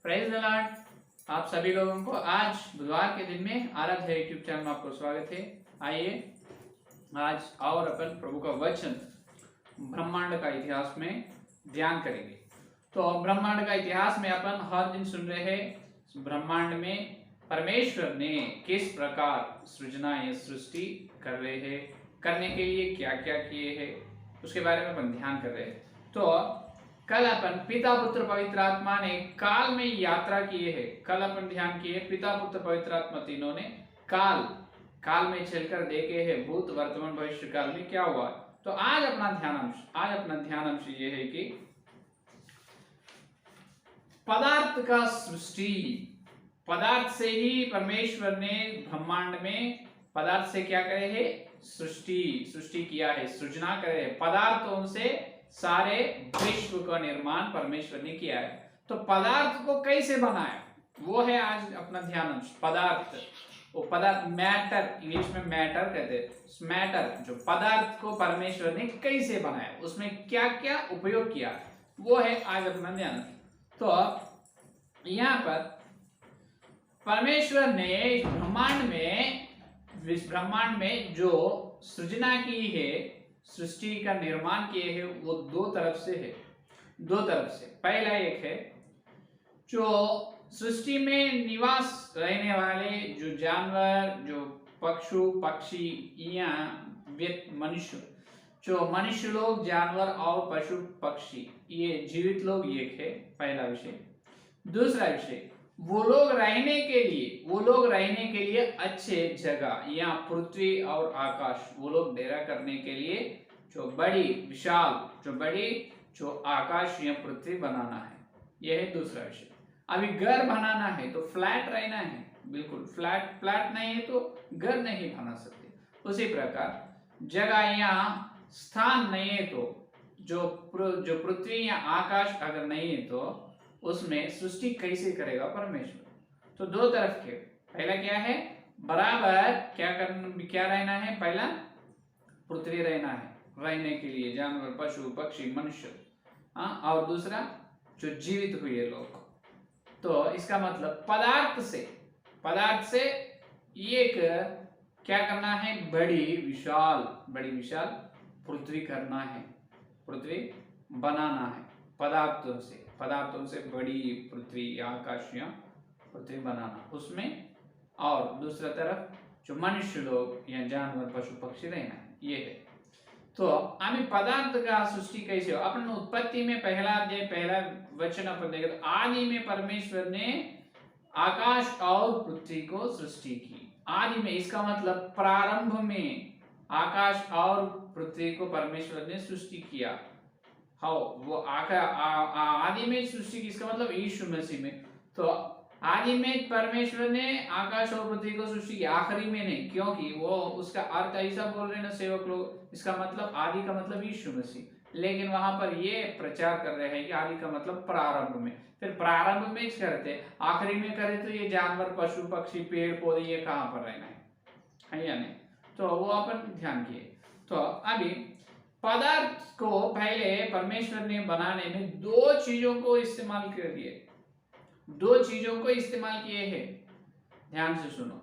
Praise the Lord. आप सभी लोगों को आज बुधवार के दिन में आराध्य है यूट्यूब चैनल में आपको स्वागत है। आइए आज और अपन प्रभु का वचन ब्रह्मांड का इतिहास में ध्यान करेंगे। तो ब्रह्मांड का इतिहास में अपन हर दिन सुन रहे हैं ब्रह्मांड में परमेश्वर ने किस प्रकार सृजना या सृष्टि कर रहे हैं, करने के लिए क्या क्या किए हैं, उसके बारे में अपन ध्यान कर रहे हैं। तो कल अपन पिता पुत्र पवित्र आत्मा ने काल में यात्रा किए है। कल अपन ध्यान किए पिता पुत्र पवित्र आत्मा तीनों ने काल में चलकर देखे है भूत वर्तमान भविष्य काल में क्या हुआ। तो आज अपना ध्यान अंश ये है कि पदार्थ का सृष्टि, पदार्थ से ही परमेश्वर ने ब्रह्मांड में पदार्थ से क्या करे है, सृष्टि किया है, सृजना करे है। पदार्थों से सारे विश्व का निर्माण परमेश्वर ने किया है। तो पदार्थ को कैसे बनाया वो है आज अपना ध्यान अंश। पदार्थ, वो पदार्थ मैटर, इंग्लिश में मैटर कहते हैं। मैटर जो पदार्थ को परमेश्वर ने कैसे बनाया, उसमें क्या क्या उपयोग किया, वो है आज अपना ध्यान। तो यहाँ पर परमेश्वर ने इस ब्रह्मांड में जो सृजना की है, सृष्टि का निर्माण किए हैं, वो दो तरफ से है। पहला एक है जो सृष्टि में निवास रहने वाले जो जानवर, जो पशु पक्षी या मनुष्य, जो मनुष्य लोग, जानवर और पशु पक्षी, ये जीवित लोग, एक है पहला विषय। दूसरा विषय वो लोग रहने के लिए अच्छे जगह या पृथ्वी और आकाश, वो लोग डेरा करने के लिए जो आकाश या पृथ्वी बनाना है, यह है दूसरा विषय। अभी घर बनाना है तो फ्लैट रहना है, बिल्कुल फ्लैट नहीं है तो घर नहीं बना सकते। उसी प्रकार जगह या स्थान नहीं है तो जो पृथ्वी या आकाश अगर नहीं है तो उसमें सृष्टि कैसे करेगा परमेश्वर। तो दो तरफ के, पहला क्या है, बराबर क्या रहना है, पहला पृथ्वी रहना है रहने के लिए, जानवर पशु पक्षी मनुष्य, और दूसरा जो जीवित हुए लोग। तो इसका मतलब पदार्थ से एक क्या करना है, बड़ी विशाल पृथ्वी करना है, पृथ्वी बनाना है। पदार्थों से बड़ी पृथ्वी या आकाश या पृथ्वी बनाना उसमें, और दूसरा तरफ जो मनुष्य लोग या जानवर पशु पक्षी रहना है, ये है। तो हमें पदार्थ का सृष्टि कैसे हो, अपन उत्पत्ति में पहला वचन अपन देखे तो आदि में परमेश्वर ने आकाश और पृथ्वी को सृष्टि की। आदि में इसका मतलब प्रारंभ में आकाश और पृथ्वी को परमेश्वर ने सृष्टि किया। वो आदि में सृष्टि की, इसका मतलब यीशु मसीह में। तो आदि में परमेश्वर ने आकाश और पृथ्वी को सृष्टि की, आखिरी में नहीं, क्योंकि वो उसका अर्थ ऐसा बोल रहे ना सेवक लोग, इसका मतलब आदि का मतलब यीशु मसीह, लेकिन वहां पर ये प्रचार कर रहे हैं कि आदि का मतलब प्रारंभ में। फिर प्रारंभ में करते, आखिरी में करे तो ये जानवर पशु पक्षी पेड़ पौधे ये कहां पर रहना है या नहीं। तो वो अपन ध्यान किए। तो अभी पदार्थ को पहले परमेश्वर ने बनाने में दो चीजों को इस्तेमाल किए हैं। ध्यान से सुनो।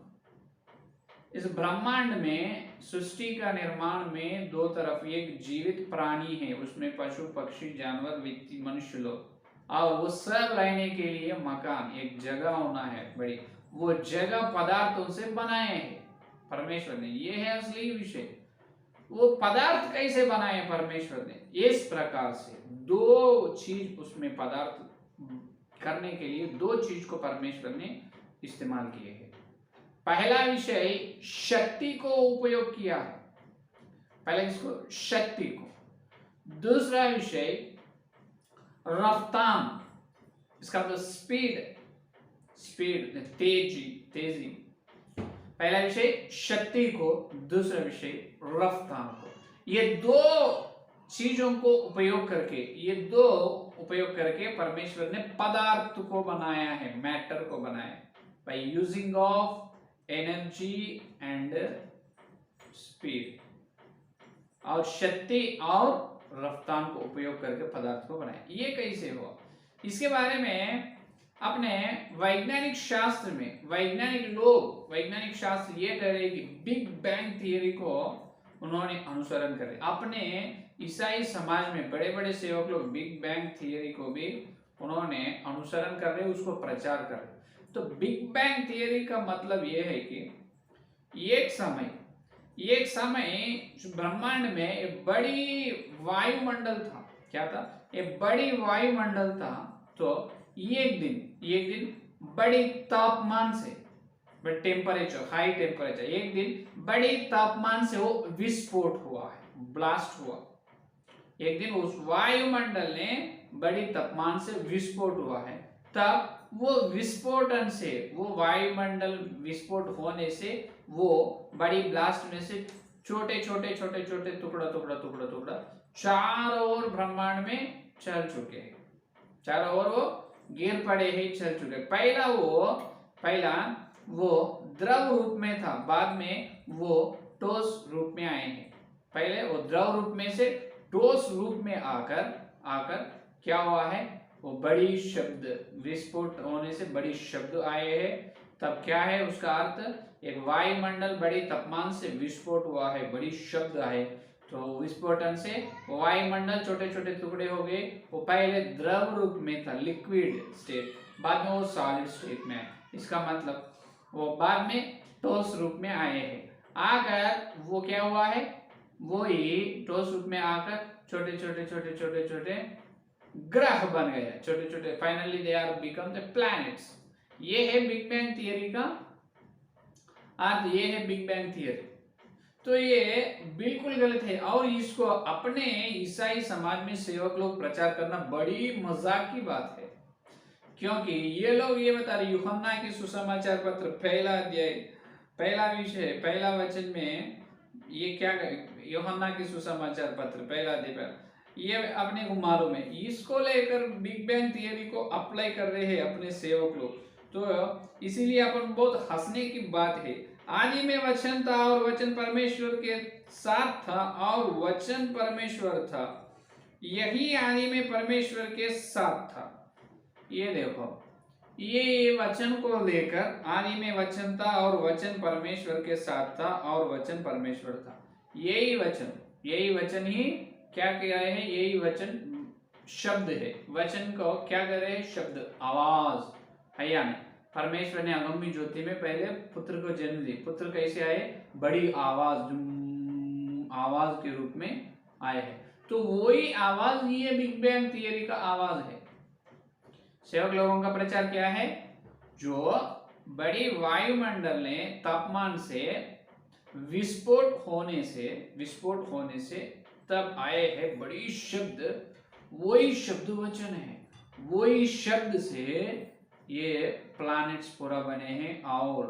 इस ब्रह्मांड में सृष्टि का निर्माण में दो तरफ, एक जीवित प्राणी है, उसमें पशु पक्षी जानवर व्यक्ति मनुष्य लोग, और वो सब रहने के लिए मकान, एक जगह होना है बड़ी, वो जगह पदार्थों से बनाए हैं परमेश्वर ने। ये है असली विषय। वो पदार्थ कैसे बनाए परमेश्वर ने, इस प्रकार से दो चीज उसमें पदार्थ करने के लिए दो चीज को परमेश्वर ने इस्तेमाल किए हैं। पहला विषय शक्ति को उपयोग किया है, पहले इसको शक्ति को। दूसरा विषय रफ्तार, इसका मतलब स्पीड तेजी। पहला विषय शक्ति को, दूसरा विषय रफ्तार को। ये दो चीजों को उपयोग करके परमेश्वर ने पदार्थ को बनाया है, मैटर को बनाया by using of energy and speed, और शक्ति और रफ्तार को उपयोग करके पदार्थ को बनाया। ये कैसे हुआ, इसके बारे में अपने वैज्ञानिक शास्त्र में वैज्ञानिक शास्त्र ये कह रहे कि बिग बैंग थियरी को उन्होंने अनुसरण करे। अपने ईसाई समाज में बड़े बड़े सेवक लोग बिग बैंग थियरी को भी उन्होंने अनुसरण कर रहे, उसको प्रचार कर रहे। तो बिग बैंग थियरी का मतलब ये है कि एक समय ब्रह्मांड में एक बड़ी वायुमंडल था। क्या था? एक बड़ी वायुमंडल था। तो एक दिन बड़ी तापमान से, हाई टेम्परेचर, एक दिन बड़ी तापमान से वो विस्फोट हुआ है, ब्लास्ट हुआ। एक दिन उस वायुमंडल ने बड़ी तापमान से विस्फोट हुआ है। तब वो विस्फोटन से, वो वायुमंडल विस्फोट होने से, वो बड़ी ब्लास्ट में से छोटे टुकड़ा चारों ओर ब्रह्मांड में चल चुके हैं। चारों ओर वो गिर पड़े हैं, चल चुके। पहला वो द्रव रूप में था, बाद में वो ठोस रूप में आए हैं। पहले वो द्रव रूप में से ठोस रूप में आकर क्या हुआ है? वो बड़ी शब्द, विस्फोट होने से बड़ी शब्द आए हैं। तब क्या है उसका अर्थ? एक वायुमंडल बड़ी तापमान से विस्फोट हुआ है, बड़ी शब्द आए। तो विस्फोटन से वायुमंडल छोटे टुकड़े हो गए। वो पहले द्रव रूप में था, लिक्विड स्टेट, बाद में वो सॉलिड स्टेट में आए। इसका मतलब वो बाद में ठोस रूप में आए हैं। आकर वो क्या हुआ है? वो ही ठोस रूप में आकर छोटे ग्रह बन गए, छोटे। Finally they are become the planets. ये है बिग बैंग थियरी का अर्थ, ये है बिग बैंग थियरी। तो ये बिल्कुल गलत है और इसको अपने ईसाई समाज में सेवक लोग प्रचार करना बड़ी मजाक की बात है। क्योंकि ये लोग ये बता रहे, यूहन्ना के सुसमाचार पत्र पहला अध्याय, पहला विषय, पहला वचन में ये क्या, यूहन्ना के सुसमाचार पत्र पहला अध्याय, ये अपने को मालूम है। इसको लेकर बिग बैंग थियरी को अप्लाई कर रहे हैं अपने सेवक लोग। तो इसीलिए अपन बहुत हंसने की बात है। आदि में वचन था और वचन परमेश्वर के साथ था और वचन परमेश्वर था। यही आदि में परमेश्वर के साथ था। ये देखो, ये वचन को लेकर आदि में वचन था और वचन परमेश्वर के साथ था और वचन परमेश्वर था। यही वचन ही क्या कह रहे हैं? यही वचन शब्द है। वचन को क्या कर रहे हैं? शब्द, आवाज। हया में परमेश्वर ने अगम्य ज्योति में पहले पुत्र को जन्म दी। पुत्र कैसे आए? बड़ी आवाज के रूप में आए हैं। तो वही आवाज, ये बिग बैंग थियरी का आवाज है। सेवक लोगों का प्रचार क्या है? जो बड़ी वायुमंडल ने तापमान से विस्फोट होने से तब आए हैं बड़ी शब्द, वही शब्द वचन है। वही शब्द से ये प्लैनेट्स पूरा बने हैं और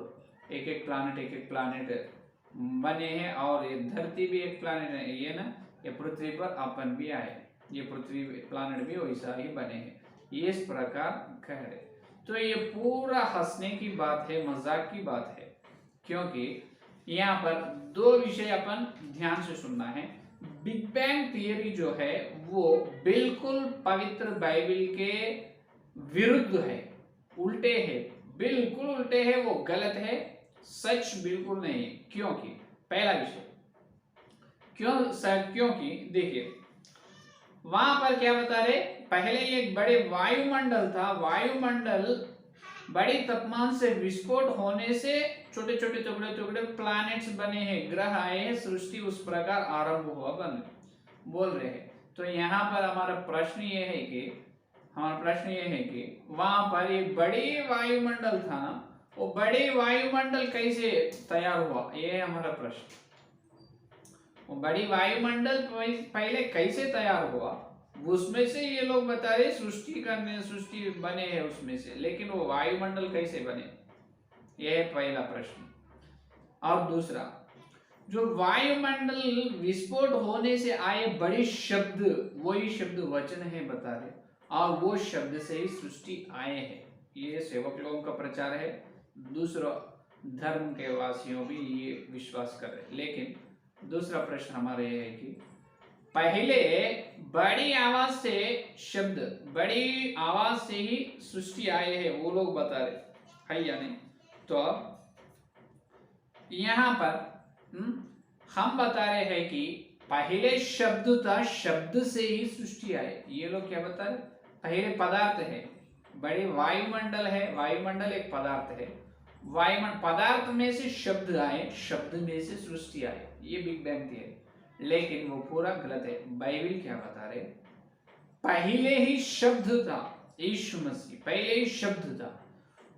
एक प्लैनेट बने हैं। और ये धरती भी एक प्लैनेट है, ये ना, ये पृथ्वी पर अपन भी आए, ये पृथ्वी प्लैनेट भी वैसा ही बने हैं। ये इस प्रकार कह रहे। तो ये पूरा हंसने की बात है, मजाक की बात है। क्योंकि यहाँ पर दो विषय अपन ध्यान से सुनना है। बिग बैंग थियरी जो है वो बिल्कुल पवित्र बाइबल के विरुद्ध है, उल्टे है, बिल्कुल उल्टे है, वो गलत है, सच बिल्कुल नहीं है। क्योंकि पहला विषय, क्योंकि देखिए वहां पर क्या बता रहे? पहले एक बड़े वायुमंडल था, वायुमंडल बड़ी तापमान से विस्फोट होने से छोटे टुकड़े प्लैनेट्स बने हैं, ग्रह आए हैं, सृष्टि उस प्रकार आरंभ हुआ, बन बोल रहे हैं। तो यहाँ पर हमारा प्रश्न ये है कि वहां पर एक बड़ी वायुमंडल था ना, वो बड़े वायुमंडल कैसे तैयार हुआ? ये है हमारा प्रश्न। वो बड़ी वायुमंडल पहले कैसे तैयार हुआ? उसमें से ये लोग बता रहे सृष्टि बने हैं उसमें से, लेकिन वो वायुमंडल कैसे बने? यह है पहला प्रश्न। और दूसरा, जो वायुमंडल विस्फोट होने से आए बड़ी शब्द, वही शब्द वचन है बता रहे, और वो शब्द से ही सृष्टि आए हैं। ये सेवक लोगों का प्रचार है। दूसरा, धर्म के वासियों भी ये विश्वास कर रहे। लेकिन दूसरा प्रश्न हमारा ये है कि पहले बड़ी आवाज से शब्द, बड़ी आवाज से ही सृष्टि आए हैं, वो लोग बता रहे है या नहीं। तो अब यहां पर हम बता रहे हैं कि पहले शब्द था, शब्द से ही सृष्टि आए। ये लोग क्या बता रहे, पहले पदार्थ है, बड़े वायुमंडल है, वायुमंडल एक पदार्थ है, वायुमंडल पदार्थ में से शब्द आए, शब्द में से सृष्टि आए, ये बिग बैंग थियरी। लेकिन वो पूरा गलत है। बाइबल क्या बता रहे, पहले ही शब्द था, यीशु मसीह पहले ही शब्द था,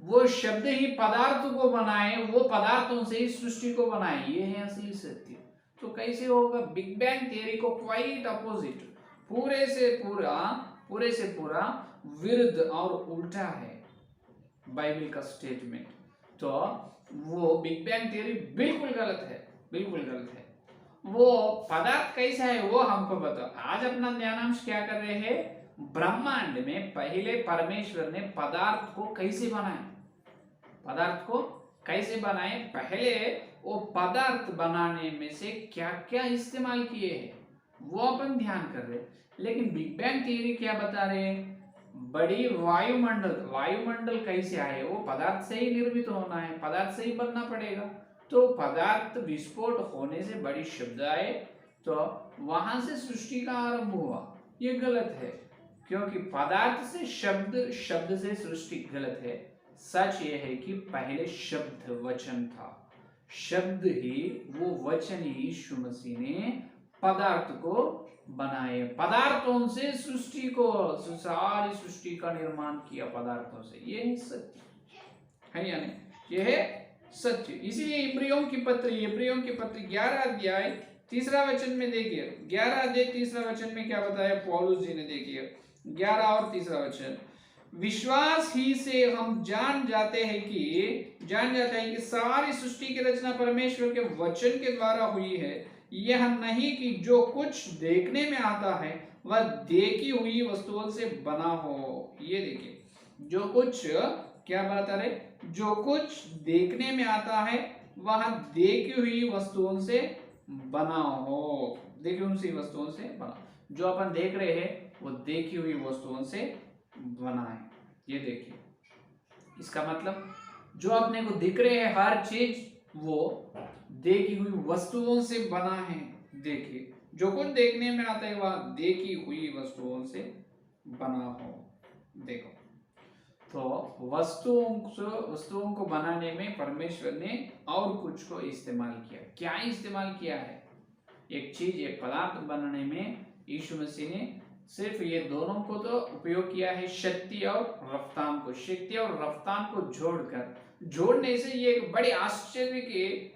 वो शब्द ही पदार्थ को बनाए, वो पदार्थों से ही सृष्टि को बनाए, ये है असली सत्य। तो कैसे होगा, बिग बैंग थियरी को क्वाइट अपोजिट, पूरे से पूरा विरुद्ध और उल्टा है बाइबल का स्टेटमेंट। तो वो बिग बैंग थियरी बिल्कुल गलत है, बिल्कुल गलत है। वो पदार्थ कैसा है वो हमको बता। आज अपना ध्यानांश क्या कर रहे हैं, ब्रह्मांड में पहले परमेश्वर ने पदार्थ को कैसे बनाया, पदार्थ को कैसे बनाए, पहले वो पदार्थ बनाने में से क्या क्या इस्तेमाल किए हैं वो अपन ध्यान कर रहे। लेकिन बिग बैंग थियरी क्या बता रहे हैं, बड़ी वायुमंडल, वायुमंडल कैसे आए, वो पदार्थ से ही निर्मित होना है, पदार्थ से ही बनना पड़ेगा। तो पदार्थ विस्फोट होने से बड़ी शब्द आए, तो वहां से सृष्टि का आरंभ हुआ, ये गलत है। क्योंकि पदार्थ से शब्द, शब्द से सृष्टि गलत है। सच ये है कि पहले शब्द वचन था, शब्द ही, वो वचन ही यीशु मसीह ने पदार्थ को बनाए, पदार्थों से सृष्टि को, सारी सृष्टि का निर्माण किया पदार्थों से, ये है सत्य है या नहीं, ये है सत्य। इसीलिए इब्रियों की पत्र 11 अध्याय 3 वचन में देखिए, 11 अध्याय 3 वचन में क्या बताया पौलुस जी ने, देखिए 11 और 3 वचन, विश्वास ही से हम जान जाते हैं कि सारी सृष्टि की रचना परमेश्वर के वचन के द्वारा हुई है, यह नहीं कि जो कुछ देखने में आता है वह देखी हुई वस्तुओं से बना हो। ये देखिए, जो कुछ क्या बता रहे, जो कुछ देखने में आता है वह देखी हुई वस्तुओं से बना हो, देखी हुई वस्तुओं से बना, जो अपन देख रहे हैं वो देखी हुई वस्तुओं से बना है। ये देखिए, इसका मतलब जो अपने को दिख रहे हैं हर चीज वो देखी हुई वस्तुओं से बना है। देखिए, जो कुछ देखने में आता है वह देखी हुई वस्तुओं से बना हो। देखो, तो वस्तुओं को बनाने में परमेश्वर ने और कुछ को इस्तेमाल किया। क्या इस्तेमाल किया है, एक चीज, एक पदार्थ बनाने में यीशु मसीह ने सिर्फ ये दोनों को तो उपयोग किया है, शक्ति और रफ्तार को। शक्ति और रफ्तार को जोड़ने से ये एक बड़ी आश्चर्य की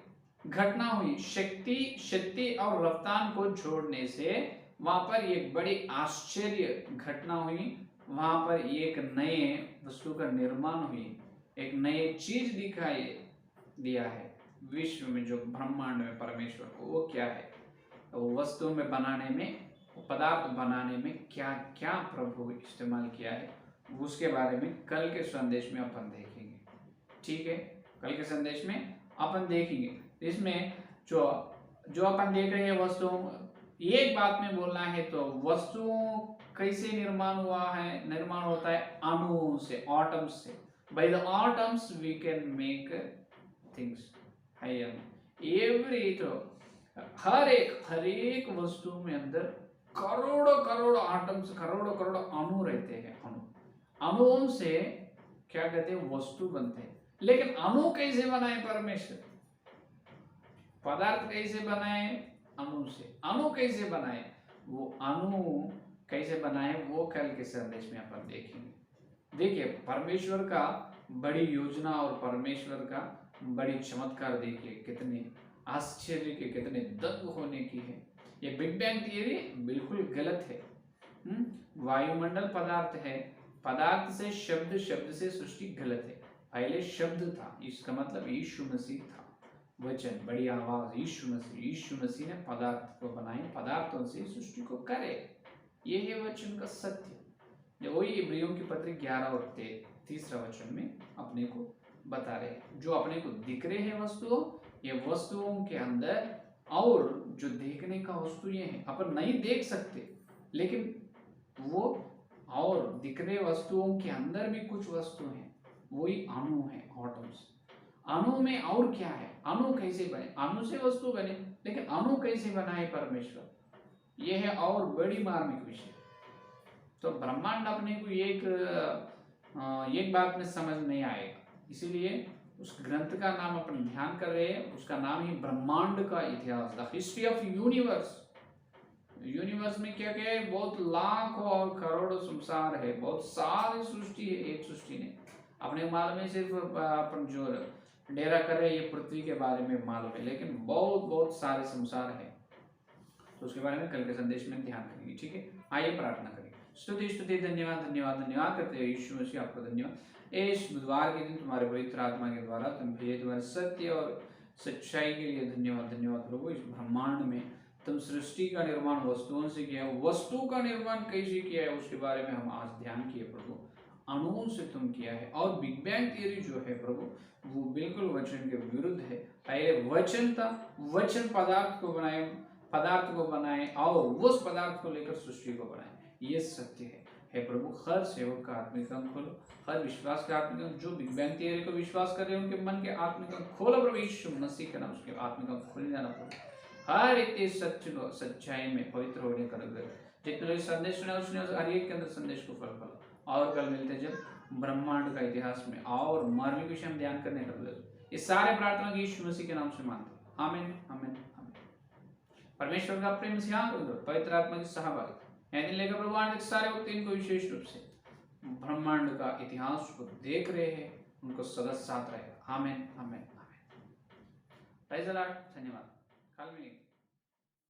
घटना हुई। शक्ति और रफ्तार को जोड़ने से वहां पर एक बड़ी आश्चर्य घटना हुई, वहां पर एक नए वस्तु का निर्माण हुई, एक नए चीज दिखाई दिया है विश्व में, जो ब्रह्मांड में परमेश्वर को, वो क्या है, वो वस्तु में बनाने में, पदार्थ बनाने में क्या क्या प्रभु इस्तेमाल किया है, उसके बारे में कल के संदेश में अपन देखेंगे। ठीक है, कल के संदेश में अपन देखेंगे। इसमें जो अपन देख रहे हैं वस्तुओं, एक बात में बोलना है तो वस्तुओं कैसे निर्माण होता है, अणुओं से, एटम्स से। By the atoms we can make things, every, तो हर एक वस्तु में अंदर करोड़ों एटम्स, करोड़ों अणु रहते हैं। अणुओं से क्या कहते हैं, वस्तु बनते हैं। लेकिन अणु कैसे बनाए परमेश्वर, पदार्थ कैसे बनाए, अणु से। अणु कैसे बनाए, वो अणु कैसे बनाए वो कल के संदेश में अपन देखेंगे। देखिए, परमेश्वर का बड़ी योजना और परमेश्वर का बड़ी चमत्कार देखिए, कितने आश्चर्य के, कितने दंग होने की है। ये बिग बैंग थियरी बिल्कुल गलत है। वायुमंडल पदार्थ है, पदार्थ से शब्द, शब्द से सृष्टि, गलत है। पहले शब्द था, इसका मतलब यीशु मसीह था, वचन, बड़ी आवाज, यीशु मसीह ने पदार्थ को बनाए, पदार्थों से सृष्टि को करे। ये है वचन का सत्य, वही इब्रियों की पत्र 11 और 3 वचन में अपने को बता रहे हैं। जो अपने को दिख रहे हैं वस्तुओं, ये वस्तुओं के अंदर और जो देखने का वस्तु ये है, अपन नहीं देख सकते, लेकिन वो और दिख रहे वस्तुओं के अंदर भी कुछ वस्तु है, वही अणु है, एटम्स। अणु में और क्या है, अणु कैसे बने, अणु से वस्तु बने, लेकिन अणु कैसे बनाए परमेश्वर, यह है और बड़ी मार्मिक विषय। तो ब्रह्मांड अपने को एक बात में समझ नहीं आएगा, इसीलिए उस ग्रंथ का नाम अपन ध्यान कर रहे हैं, उसका नाम ही ब्रह्मांड का इतिहास, the history of universe. Universe में क्या क्या है, बहुत लाखों और करोड़ों संसार है, बहुत सारी सृष्टि है, एक सृष्टि ने अपने मालूम है, सिर्फ अपन जो डेरा कर रहे हैं ये पृथ्वी के बारे में मालूम है, लेकिन बहुत बहुत सारे संसार है, तो उसके बारे में कल के संदेश में ध्यान करेंगे। ठीक है, आइए प्रार्थना करें। स्तुति स्तुति धन्यवाद धन्यवाद धन्यवाद करते हैं यीशु मसीह, आपको धन्यवाद। इस बुधवार के दिन तुम्हारे पवित्र आत्मा के द्वारा तुम भेजे, तुम्हारे सत्य और सच्चाई के लिए धन्यवाद धन्यवाद प्रभु। इस ब्रह्मांड में तुम सृष्टि का निर्माण वस्तुओं से किया है, वस्तु का निर्माण कैसे किया है उसके बारे में हम आज ध्यान किए प्रभु। अणुओं से तुम किया है, और बिग बैंग थियरी जो है प्रभु वो बिल्कुल वचन के विरुद्ध है। पहले वचन था, वचन पदार्थ को बनाए और उस पदार्थ को लेकर सृष्टि को बनाए, ये सत्य है प्रभु। हर सेवक का आत्मिक अंग खोलो, हर विश्वास का आत्मिक अंग, जो बिग बैंग थियरी को विश्वास कर रहे हैं उनके मन के आत्मिक अंग खोलो प्रभु, यीशु मसीह के नाम उसके आत्मिक अंग खोल जाना प्रभु। हर एक सत्य को सच्चाई में पवित्र होने कर दे, जितने लोग संदेश सुना उसने हर एक के अंदर संदेश को फल फल। और कल मिलते जब ब्रह्मांड का इतिहास में और मार्मिक विषय हम ध्यान करने कर दे। इस सारे प्रार्थना की यीशु मसीह के नाम से मानते, आमीन आमीन आमीन। परमेश्वर का प्रेम से पवित्र आत्मा की सहभागिता यानी लेकर प्रभु सारे वक्त इनको विशेष रूप से ब्रह्मांड का इतिहास को देख रहे हैं, उनको सदा साथ रहेगा। आमीन आमीन आमीन। धन्यवाद। कल में